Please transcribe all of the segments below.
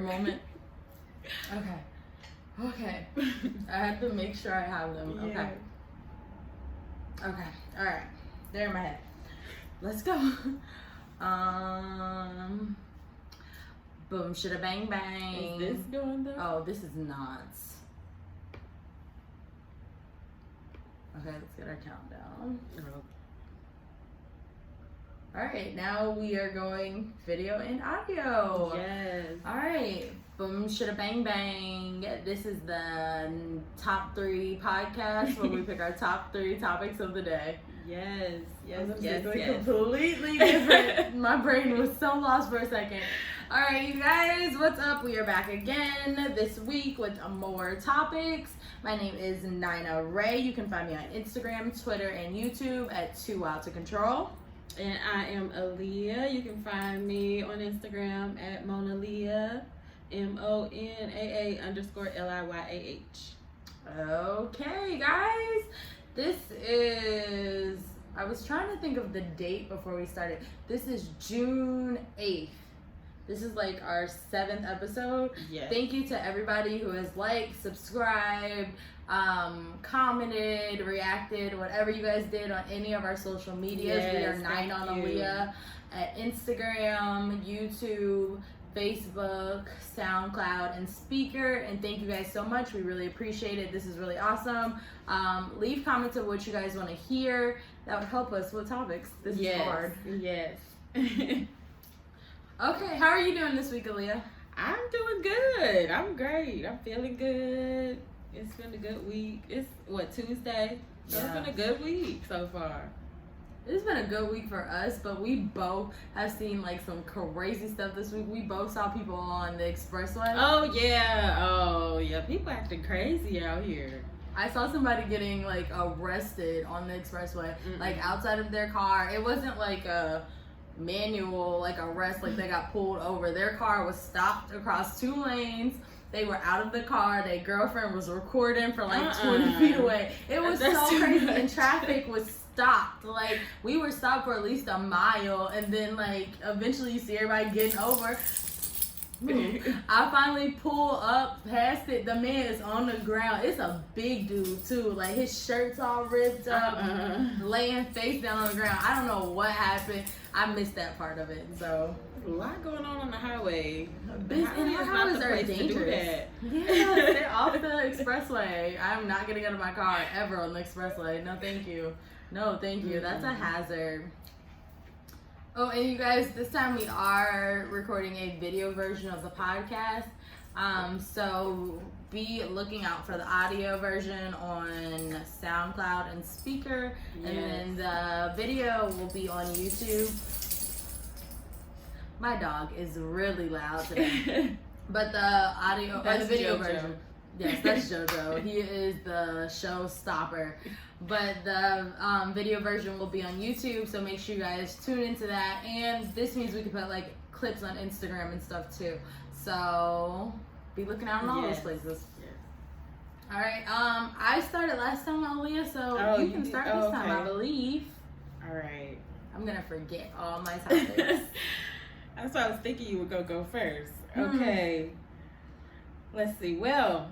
moment? Okay. I have to make sure I have them. Yeah. Okay. All right. They're in my head. Let's go. Boom, shida bang bang. Is this going though? Oh, this is not. Okay, let's get our countdown. All right, now we are going video and audio. Yes. All right, boom, shida bang bang. This is the top 3 podcast where we pick our top 3 topics of the day. Yes. Completely different. My brain was so lost for a second. All right, you guys, what's up? We are back again this week with more topics. My name is Nina Ray. You can find me on Instagram, Twitter, and YouTube at Too Wild to Control. And I am Aaliyah. You can find me on Instagram at MonaLiya, MONAA_LIYAH. Okay, guys, this is, I was trying to think of the date before we started. This is June 8th. This is like our 7th episode. Yes. Thank you to everybody who has liked, subscribed, commented, reacted, whatever you guys did on any of our social medias. Yes, we are 9 on Aaliyah at Instagram, YouTube, Facebook, SoundCloud, and Speaker. And thank you guys so much. We really appreciate it. This is really awesome. Leave comments of what you guys want to hear. That would help us with topics. This is hard. Yes. Okay, how are you doing this week, Aaliyah? I'm doing good. I'm great. I'm feeling good. It's been a good week. It's Tuesday? So It's been a good week so far. It's been a good week for us, but we both have seen like some crazy stuff this week. We both saw people on the expressway. Oh yeah. People acting crazy out here. I saw somebody getting like arrested on the expressway, like outside of their car. It wasn't like a manual like arrest, like they got pulled over. Their car was stopped across 2 lanes. They were out of the car. Their girlfriend was recording from like 20 feet away. It was so crazy, and traffic was stopped. Like we were stopped for at least a mile, and then like eventually you see everybody getting over. I finally pull up past it. The man is on the ground. It's a big dude too. Like his shirt's all ripped up, laying face down on the ground. I don't know what happened. I missed that part of it. So a lot going on the highway. The highways are dangerous. Yeah, they're off the expressway. I'm not getting out of my car ever on the expressway. No, thank you. No, thank you. That's a hazard. Oh, and you guys, this time we are recording a video version of the podcast. So be looking out for the audio version on SoundCloud and Speaker. Yes. And then the video will be on YouTube. My dog is really loud today. But the audio, or the video version. Yes, that's JoJo. He is the showstopper. But the video version will be on YouTube, so make sure you guys tune into that. And this means we can put like clips on Instagram and stuff too. So be looking out on all those places. Yes. All right. I started last time, Aaliyah, so you can start this time, I believe. All right. I'm gonna forget all my topics. That's why I was thinking you would go first. Okay. Let's see. Well,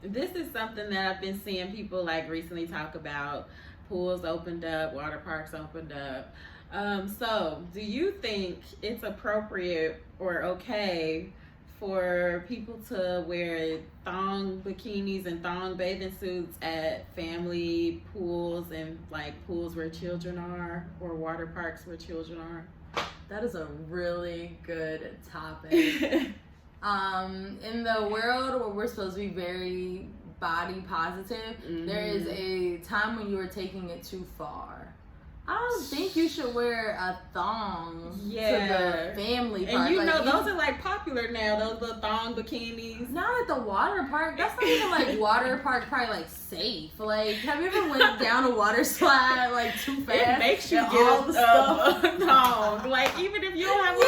this is something that I've been seeing people like recently talk about. Pools opened up, water parks opened up. So do you think it's appropriate or okay for people to wear thong bikinis and thong bathing suits at family pools and like pools where children are, or water parks where children are? That is a really good topic. In the world where we're supposed to be very body positive, there is a time when you are taking it too far. I don't think you should wear a thong to the family park. And you know, those are like popular now, those little thong bikinis. Not at the water park. That's not even like water park, probably like safe. Like, have you ever went down a water slide like too fast? It makes you get all the stuff. Thong. Like, even if you don't have one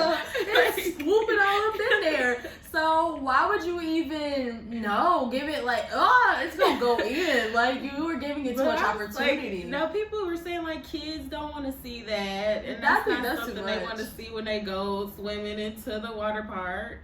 on. It's swooping all up in there. So why would you even give it like, it's gonna go in. Like, you were giving it too much opportunity. Like, no, people were saying like kids don't want to see that, and that's not something they want to see when they go swimming into the water park.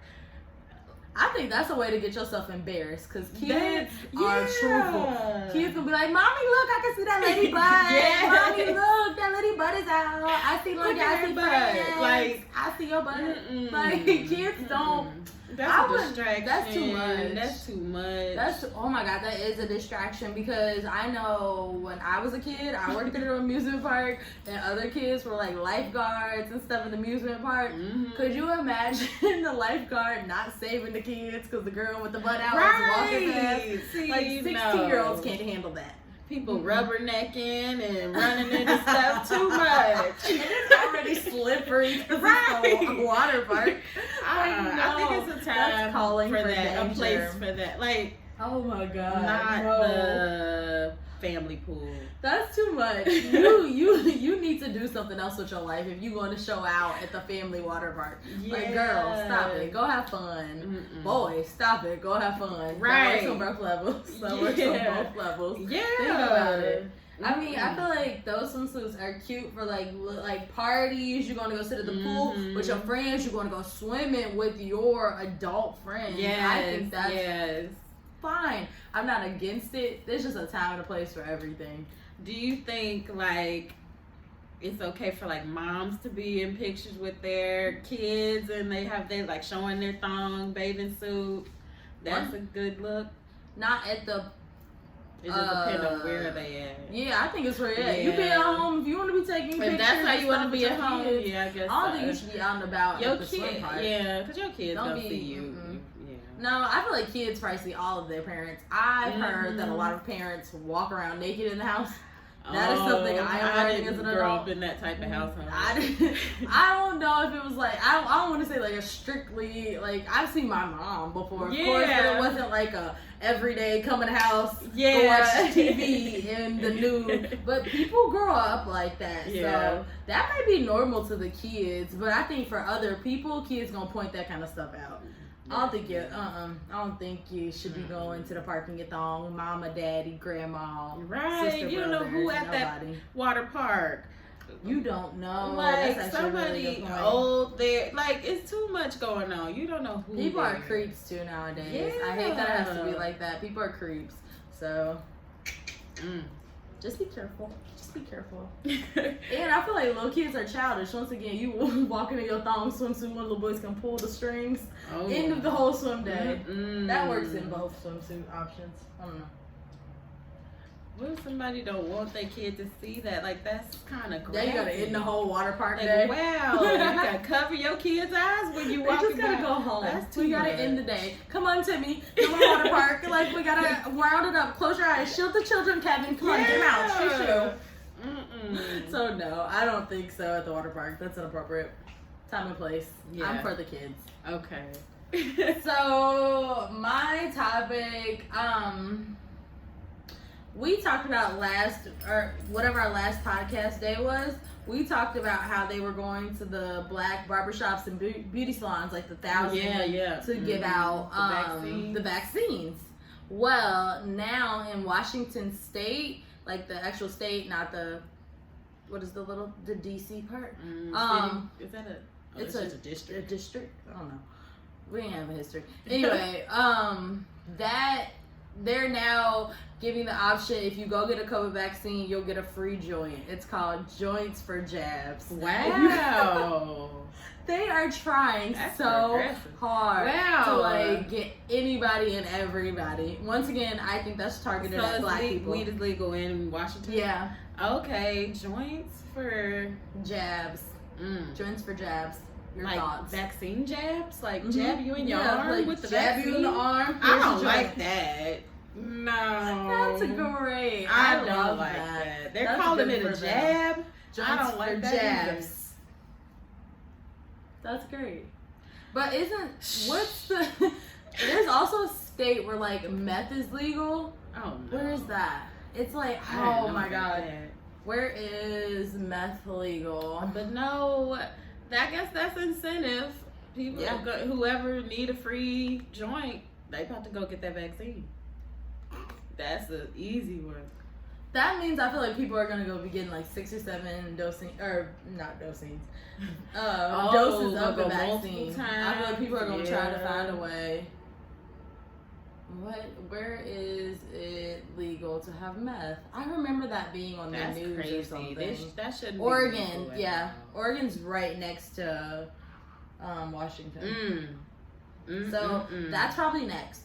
I think that's a way to get yourself embarrassed because kids Yeah. are truthful. Kids gonna be like, "Mommy, look, I can see that lady butt. Yeah. Mommy, look, that lady butt is out. I see, look, Look at I her see butt. friends. Like, I see your butt." Mm-mm. Like kids don't. That's a distraction. That's too much. That's too much. That's oh my god, that is a distraction because I know when I was a kid, I worked at an amusement park, and other kids were like lifeguards and stuff in the amusement park. Mm-hmm. Could you imagine the lifeguard not saving the kids because the girl with the butt out was walking past? See, Like 16-year-olds can't handle that. People rubbernecking and running into stuff too much. It's already slippery because it's a water park. I think it's a time calling for for that, a danger. place for that. Like, Oh my god, not no. the family pool. That's too much. You need to do something else with your life if you're going to show out at the family water park. Like, girl, stop it. Go have fun. Mm-mm. Boy, stop it. Go have fun. Right. That works on both levels. That works on both levels. Yeah. Think about it. I mean, I Mm-mm. feel like those swimsuits are cute for like parties. You're gonna go sit at the pool with your friends. You're gonna go swimming with your adult friends. Yes. I think that's yes. fine. I'm not against it. There's just a time and a place for everything. Do you think like it's okay for like moms to be in pictures with their kids and they like showing their thong bathing suit? That's a good look. Not at the. It just depends on where they at. Yeah, I think it's where you be at home if you want to be taking pictures. If that's how you want to and be stuff at with your home, kids. yeah, I guess. I don't think you should be out and about Your at the swim kid, park. yeah, because your kids Don't don't be- see you. mm-mm. Yeah. No, I feel like kids probably see all of their parents. I've heard that a lot of parents walk around naked in the house. That is something I am learning as an didn't grow adult. up in that type of household. I don't know if it was like I don't want to say like a strictly like I've seen my mom before, of course, but it wasn't like a everyday come in the house, go watch TV in the nude. But people grow up like that, so that might be normal to the kids. But I think for other people, kids gonna point that kind of stuff out. I don't think I don't think you should be going to the park in your thong, mama, daddy, grandma, Right. sister, You don't know who brothers, at that nobody. water park. You don't know. Like That's actually a really good somebody point. old there. Like it's too much going on. You don't know who. People are there. creeps too nowadays. I hate that it has to be like that. People are creeps. So just be careful. Just be careful. And I feel like little kids are childish. Once again, you walking in your thong swimsuit, one little boys can pull the strings. Oh. End of the whole swim day. Mm-mm. That works in both swimsuit options. I don't know. What if somebody don't want their kid to see that? Like that's kind of Then crazy. you gotta end the whole water park Like, day. wow, you gotta cover your kids' eyes when you We walk. just gotta go home. That's We too gotta much. end the day. Come on, Timmy. Come on, water park. Like we gotta round it up. Close your eyes. Shield the children, Kevin. Come on, get them out. Shoo shoo. Mm-mm. So no, I don't think so at the water park. That's inappropriate. Time and place. Yeah. I'm for the kids. Okay. So my topic, we talked about whatever our last podcast day was. We talked about how they were going to the black barbershops and beauty salons, like the 1,000 to give out the vaccines. Well, now in Washington State, like the actual state, not the the DC part. Is that a? Oh, It's just a district. A district? I don't know. We didn't have a history. Anyway, that they're now giving the option if you go get a COVID vaccine, you'll get a free joint. It's called Joints for Jabs. Wow. They are trying That's so progressive. hard Wow. to like get anybody and everybody. Once again, I think that's targeted So at black people. weed is legal in Washington. Yeah, Okay, joints for jabs. Joints for jabs. Your like thoughts? vaccine jabs, like Mhm. jab you in your Yeah, arm like with the jab vaccine. you in the arm. I here's don't your like joint. that. No, That's great. I love don't like that. They're That's calling good it a for them. jab. Joints I don't like for that either. jabs. That's great. But what's the? There's also a state where like meth is legal. Oh no. Where is that? It's like, I didn't oh know my about god, that. where is meth legal? But no, I guess that's incentive. People, Yeah. whoever need a free joint, they about to go get that vaccine. That's an easy one. That means I feel like people are gonna go be getting like 6 or 7 doses Oh, of the go vaccine. multiple I feel like people are gonna try to times. find a way. Where is it legal to have meth? I remember that being on the news crazy. or something. That shouldn't Oregon, be yeah. Oregon's right next to Washington. That's probably next.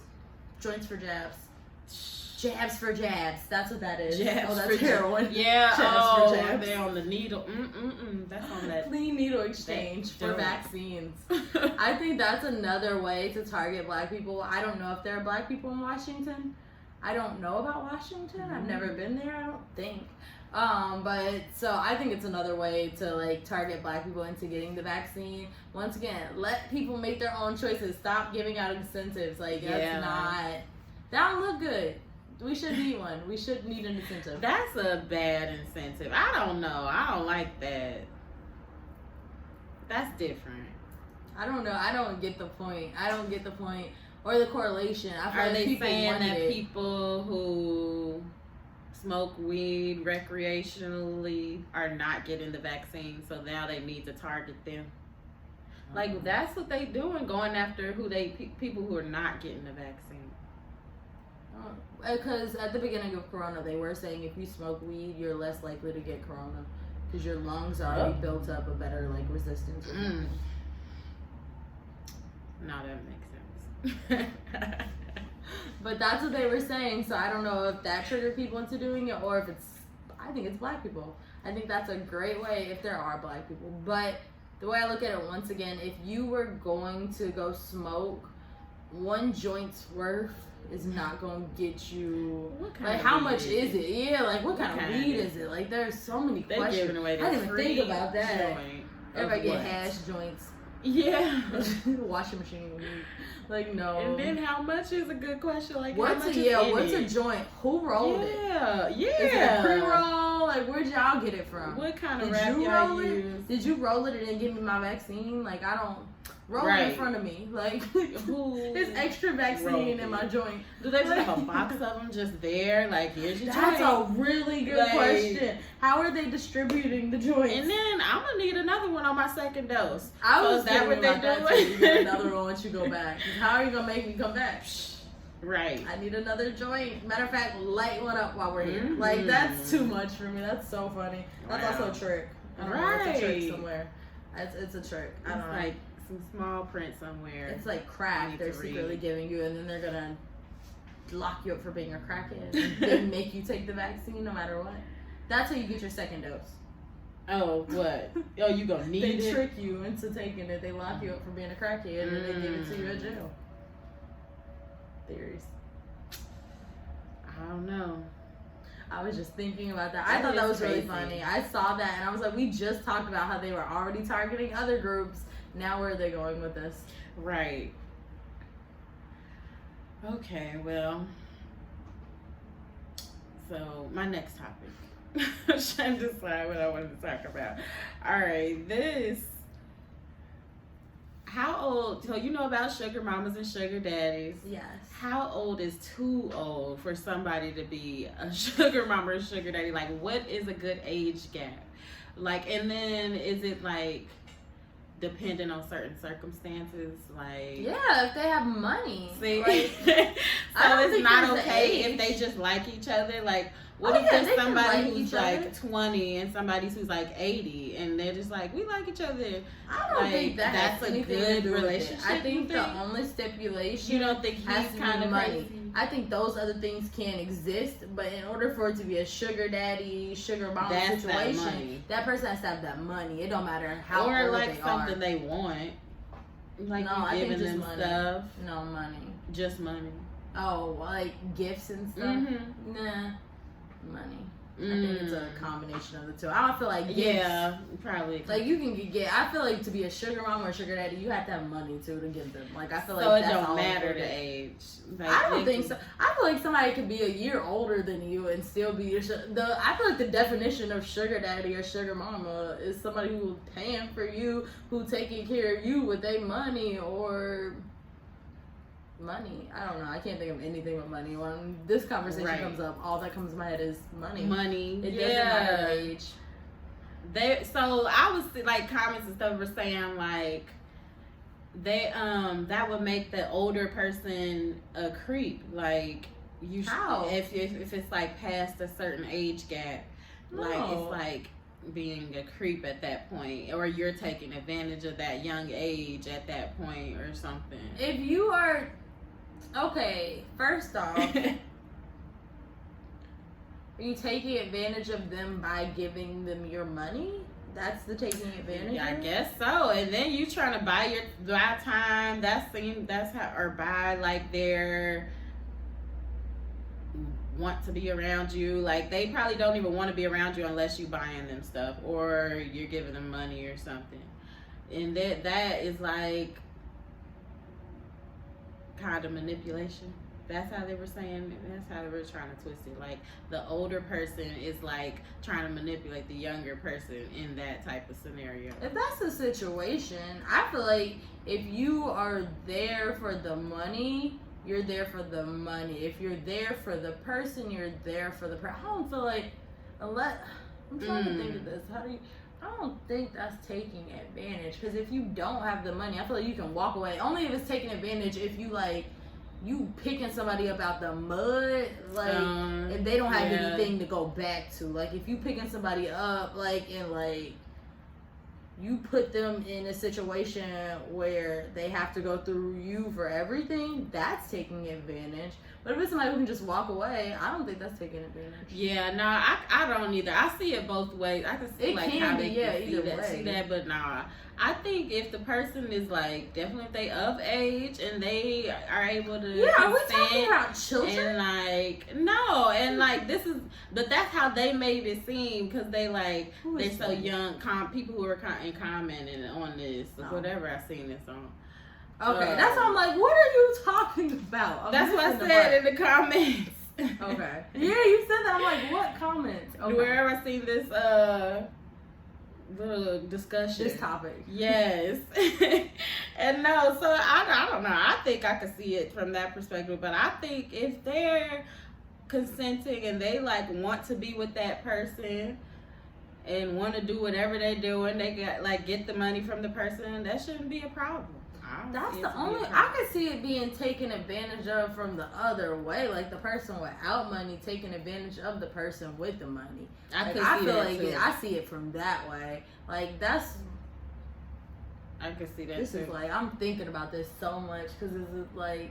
Joints for jabs. Jabs for jabs. That's what that is. Jabs that's heroin. Yeah. Jabs for jabs. They're on the needle. That's on that. Clean needle exchange for vaccines. I think that's another way to target black people. I don't know if there are black people in Washington. I don't know about Washington. I've never been there, I don't think. But so I think it's another way to like target black people into getting the vaccine. Once again, let people make their own choices. Stop giving out incentives. Like that don't look good. We should need one. We should need an incentive. That's a bad incentive. I don't know. I don't like that. That's different. I don't know. I don't get the point. Or the correlation. Are they saying that people who smoke weed recreationally are not getting the vaccine, so now they need to target them? Like that's what they doing, going after people who are not getting the vaccine. Because at the beginning of Corona, they were saying if you smoke weed, you're less likely to get Corona because your lungs are already built up a better like resistance. Now that makes sense. But that's what they were saying, so I don't know if that triggered people into doing it or if I think it's black people. I think that's a great way if there are black people. But the way I look at it, once again, if you were going to go smoke, one joint's worth is not going to get you, like, how much is it? Yeah, like, what kind of weed is it? Like, there's so many questions. Giving away I didn't even think about that. Everybody get what? hash joints. Yeah. Washing machine weed. Like, no. And then how much is a good question? Like, what's a joint? Who rolled it? Yeah. Is it a pre-roll? Like, where'd y'all get it from? What kind of wrap y'all use? Did you roll it and then give me my vaccine? Like, I don't. Roll it in front of me. Like, there's extra vaccine in my joint. Do they just have a box of them just there? Like, here's your joint. That's a really good question. How are they distributing the joints? And then I'm going to need another one on my second dose. I was that what they doing? You get another one once you go back. How are you going to make me come back? Right. I need another joint. Matter of fact, light one up while we're here. Like, that's too much for me. That's so funny. That's also a trick. I don't know. It's a trick somewhere. It's a trick. I don't know. Some small print somewhere. It's like crack they're secretly giving you, and then they're gonna lock you up for being a crackhead and then make you take the vaccine no matter what. That's how you get your second dose. Oh, what? Oh, you gonna need it? They trick you into taking it. They lock you up for being a crackhead and then they give it to you in jail. Theories. I don't know. I was just thinking about that. I thought that was really funny. I saw that and I was like, we just talked about how they were already targeting other groups. Now where are they going with this? Right. Okay, well. So, my next topic. I'm trying to decide what I wanted to talk about. Alright, how old, so you know about sugar mamas and sugar daddies. Yes. How old is too old for somebody to be a sugar mama or sugar daddy? Like, what is a good age gap? Like, and then is it like depending on certain circumstances, like if they have money. See, like, so it's not okay if they just like each other. Like, what if there's somebody who's like 20 and somebody who's like 80, and they're just like, we like each other? I don't think that's a good relationship. I think the only stipulation, you don't think he's kind of money. crazy? I think those other things can exist, but in order for it to be a sugar daddy, sugar mom situation, that person has to have that money. It don't matter how old or like they something are. they want. Like, no, I think just them money. Stuff. No money. Just money. Oh, like gifts and stuff. Mm-hmm. Nah, money. I think it's a combination of the two. I don't feel like gifts. Probably. Like you can get. I feel like to be a sugar mom or a sugar daddy, you have to have money too to give them. Like I feel like it that's don't all matter the age. Like, I don't think so. I feel like somebody could be a year older than you and still be your. I feel like the definition of sugar daddy or sugar mama is somebody who's paying for you, who taking care of you with their money or. Money. I don't know. I can't think of anything but money. When this conversation comes up, all that comes to my head is money. Money. It doesn't matter age. So I was like, comments and stuff were saying like, they that would make the older person a creep. Like you How? if it's like past a certain age gap, like No. it's like being a creep at that point, or you're taking advantage of that young age at that point or something. If you are okay, first off, are you taking advantage of them by giving them your money? That's the taking advantage. Yeah, I of? guess so. And then you trying to buy time. That's how, or buy like their want to be around you. Like they probably don't even want to be around you unless you buying them stuff or you're giving them money or something. And that is like kind of manipulation. That's how they were saying. That's how they were trying to twist it. Like the older person is like trying to manipulate the younger person in that type of scenario. If that's the situation, I feel like if you are there for the money, you're there for the money. If you're there for the person, you're there for the person. I don't feel like, unless I'm trying to think of this. I don't think that's taking advantage. Because if you don't have the money, I feel like you can walk away. Only if it's taking advantage if you like. You picking somebody up out the mud, like, if they don't have anything to go back to. Like, if you picking somebody up, like, and, like, you put them in a situation where they have to go through you for everything, that's taking advantage. But if it's somebody who can just walk away, I don't think that's taking advantage. Yeah, no, I don't either. I see it both ways. I can see it like can how be, they yeah, can see that, but nah. I think if the person is like definitely if they of age and they are able to are we talking about children? And like no, and like this is, but that's how they made it seem because they like they're so young. People who are commenting on this, whatever I seen this on. Okay, that's why I'm like, what are you talking about? That's what I said in the comments. Okay. Yeah, you said that. I'm like, what comments? Okay. Wherever I seen this the discussion. This topic. Yes. And no, so I don't know. I think I could see it from that perspective, but I think if they're consenting and they like want to be with that person and want to do whatever they're doing, they got like get the money from the person, that shouldn't be a problem. That's the only I could see it being taken advantage of from the other way, like the person without money taking advantage of the person with the money. I see it from that way. Like that's. I can see that. This too. is like I'm thinking about this so much because this is like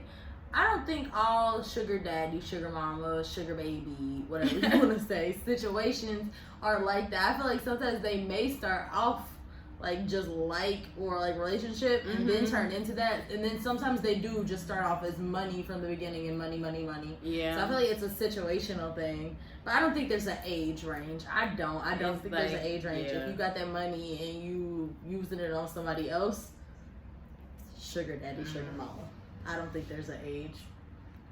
I don't think all sugar daddy, sugar mama, sugar baby, whatever you want to say, situations are like that. I feel like sometimes they may start off like just or like relationship and then turn into that, and then sometimes they do just start off as money from the beginning and money. Yeah. So I feel like it's a situational thing, but I don't think there's an age range. I don't think there's an age range. Yeah. If you got that money and you using it on somebody else, sugar daddy, sugar mama. I don't think there's an age.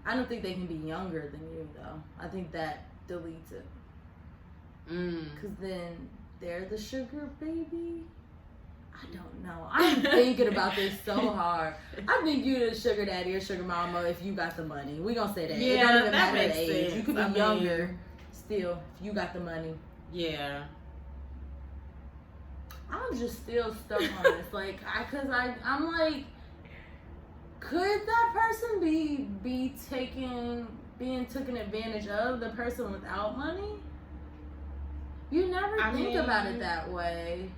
I don't think they can be younger than you though. I think that deletes it. Because then they're the sugar baby. I don't know. I'm thinking about this so hard. I think you the sugar daddy or sugar mama if you got the money. We gonna say that. Yeah, it don't even that matter makes the age. sense. You could be younger still if you got the money. Yeah. I'm just still stuck on this. Like, I'm like, could that person be being taken advantage of, the person without money? You never think about it that way.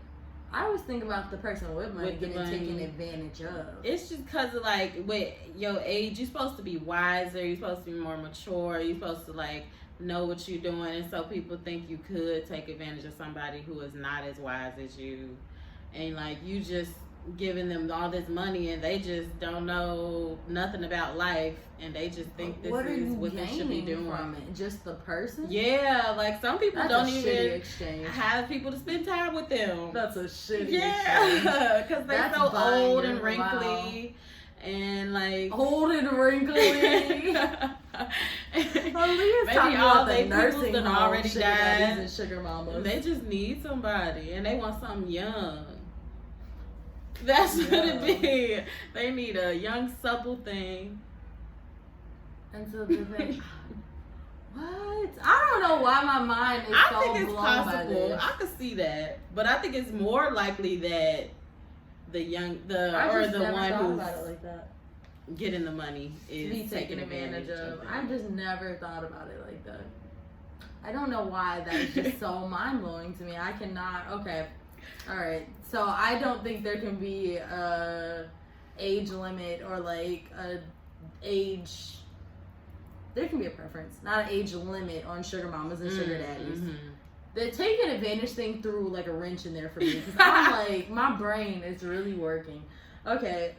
I always think about the person with money getting taken advantage of. It's just because of like with your age, you're supposed to be wiser, you're supposed to be more mature, you're supposed to like know what you're doing, and so people think you could take advantage of somebody who is not as wise as you, and like you just giving them all this money and they just don't know nothing about life and they just think this is what they should be doing from it. Just the person? Yeah, like some people That's don't a even exchange. have people to spend time with them. That's a shitty exchange. Yeah, because they're so old and wrinkly and like old and wrinkly. Maybe all they nursing homes already died and sugar mamas. They just need somebody and they want something young. That's what it be. They need a young, supple thing. And so the thing, what? I don't know why my mind is so blown by this. I could see that, but I think it's more likely that the never one thought who's about it like that. getting the money is Be taken advantage of. I just never thought about it like that. I don't know why that is just so mind blowing to me. I cannot. Okay, all right. So I don't think there can be a age limit or like a age. There can be a preference, not an age limit on sugar mamas and sugar daddies. The taking advantage thing threw like a wrench in there for me because I'm like, my brain is really working. Okay.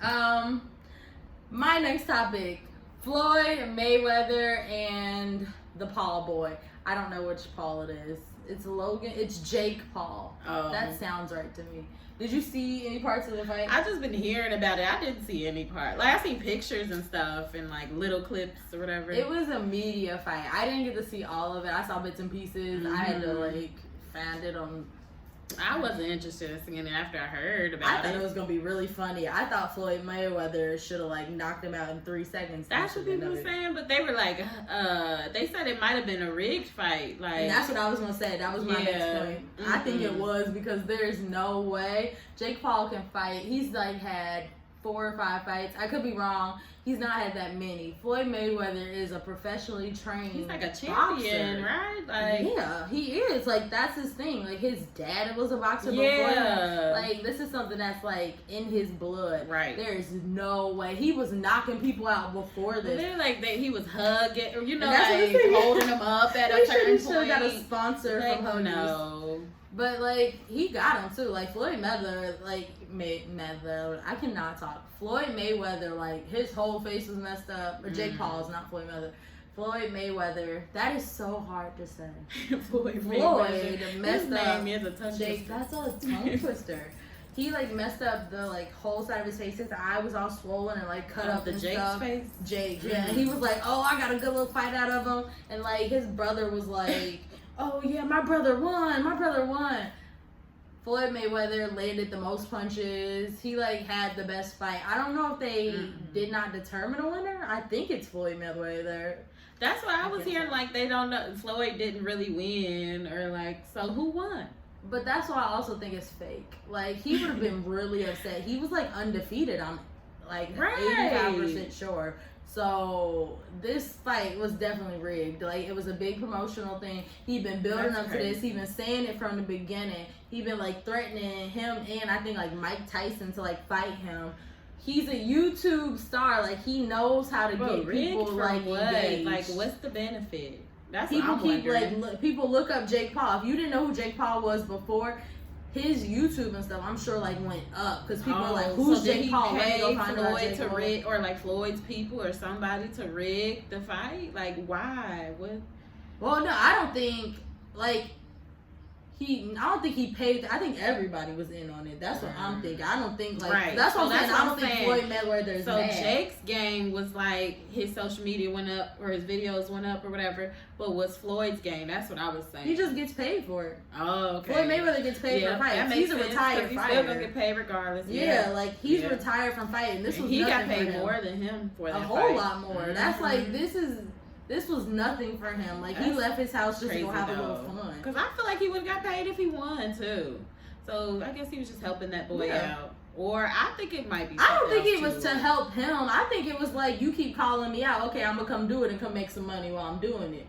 My next topic: Floyd Mayweather and the Paul boy. I don't know which Paul it is. It's Logan. It's Jake Paul. Oh. That sounds right to me. Did you see any parts of the fight? I just been hearing about it. I didn't see any part. Like I seen pictures and stuff and like little clips or whatever. It was a media fight. I didn't get to see all of it. I saw bits and pieces. I had to like find it on. I wasn't interested in seeing it after I heard about it. I thought it was gonna be really funny. I thought Floyd Mayweather should have like knocked him out in 3 seconds. That's what people were saying, but they were like, they said it might have been a rigged fight. Like, and that's what I was gonna say. That was my next point. I think it was because there's no way Jake Paul can fight. He's like had 4 or 5 fights. I could be wrong. He's not had that many. Floyd Mayweather is a professionally trained. He's like a champion, boxer. right? Like, yeah, he is. Like that's his thing. Like his dad was a boxer before him. Like this is something that's like in his blood. Right. There is no way he was knocking people out before this. They're like he was hugging, or like holding them up at a certain point. Should have got a sponsor like, from Huggies. No. But like he got him too. Like Floyd Mayweather, Mayweather. I cannot talk. Floyd Mayweather, like his whole face was messed up. Or Jake Paul's, not Floyd Mayweather. Floyd Mayweather. That is so hard to say. Floyd messed up. Name is a tongue Jake. That's a tongue twister. He like messed up the like whole side of his face. His eye was all swollen and like cut up the and Jake's stuff. face. Jake, yeah. And he was like, "Oh, I got a good little fight out of him." And like his brother was like, "Oh yeah, my brother won. My brother won." Floyd Mayweather landed the most punches. He like had the best fight. I don't know if they did not determine a winner. I think it's Floyd Mayweather. That's why I was hearing like they don't know. Floyd didn't really win, or like, so who won? But that's why I also think it's fake. Like he would have been really upset. He was like undefeated. I'm like 85% sure. So this fight was definitely rigged. Like it was a big promotional thing. He'd been building up to this. He'd been saying it from the beginning. He'd been like threatening him and I think like Mike Tyson to like fight him. He's a YouTube star. Like he knows how to get people like engaged. Like what's the benefit? That's people what I'm wondering. People look up Jake Paul. If you didn't know who Jake Paul was before, his YouTube and stuff, I'm sure like went up because people are like, "Who's Jake Paul?" Let me go find out Jake Paul. Rig, or like Floyd's people or somebody to rig the fight. Like why? What? Well, no, I don't think like I don't think he paid. I think everybody was in on it. That's what I'm thinking. I don't think like that's what I'm saying. I don't think Floyd Mayweather's mad. So Jake's game was like his social media went up or his videos went up or whatever. But what's Floyd's game? That's what I was saying. He just gets paid for it. Oh, okay. Floyd Mayweather gets paid for fights. He's a retired fighter. He's still gonna get paid regardless. Yeah, like he's retired from fighting. This was he nothing got paid for him. more than him for that a fight. whole lot more. That's like this was nothing for him. Like he left his house just to go have a little fun. Because I feel like he would have got paid if he won too. So I guess he was just helping that boy out. Or I think it might be. I don't think it was to help him. I think it was like, you keep calling me out. Okay, I'm gonna come do it and come make some money while I'm doing it.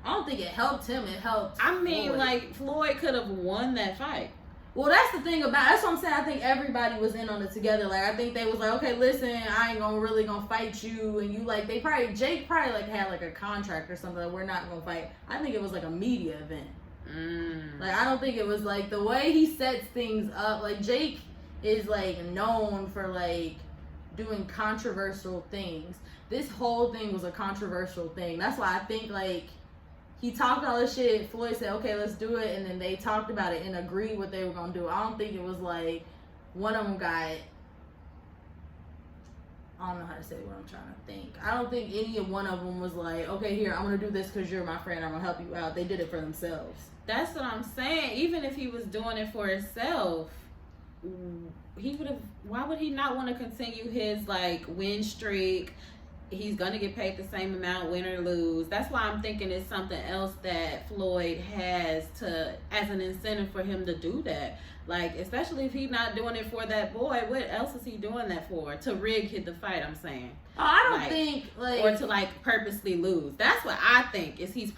I don't think it helped him. It helped. I mean, Floyd. like Floyd could have won that fight. Well, that's the thing about. That's what I'm saying. I think everybody was in on it together. Like I think they was like, okay, listen, I ain't really gonna fight you, and you like Jake probably like had like a contract or something. Like, we're not gonna fight. I think it was like a media event. Like I don't think it was like the way he sets things up. Like Jake is like known for like doing controversial things. This whole thing was a controversial thing. That's why I think like he talked all this shit. Floyd said, okay, let's do it. And then they talked about it and agreed what they were going to do. I don't think it was like one of them got, I don't know how to say what I'm trying to think. I don't think any one of them was like, okay, here, I'm going to do this because you're my friend. I'm going to help you out. They did it for themselves. That's what I'm saying. Even if he was doing it for himself, he would have, why would he not want to continue his like win streak? He's gonna get paid the same amount, win or lose. That's why I'm thinking it's something else that Floyd has to as an incentive for him to do that. Like, especially if he's not doing it for that boy, what else is he doing that for? To rig the fight, I'm saying. I don't think, like... Or to, like, purposely lose. That's what I think, is he's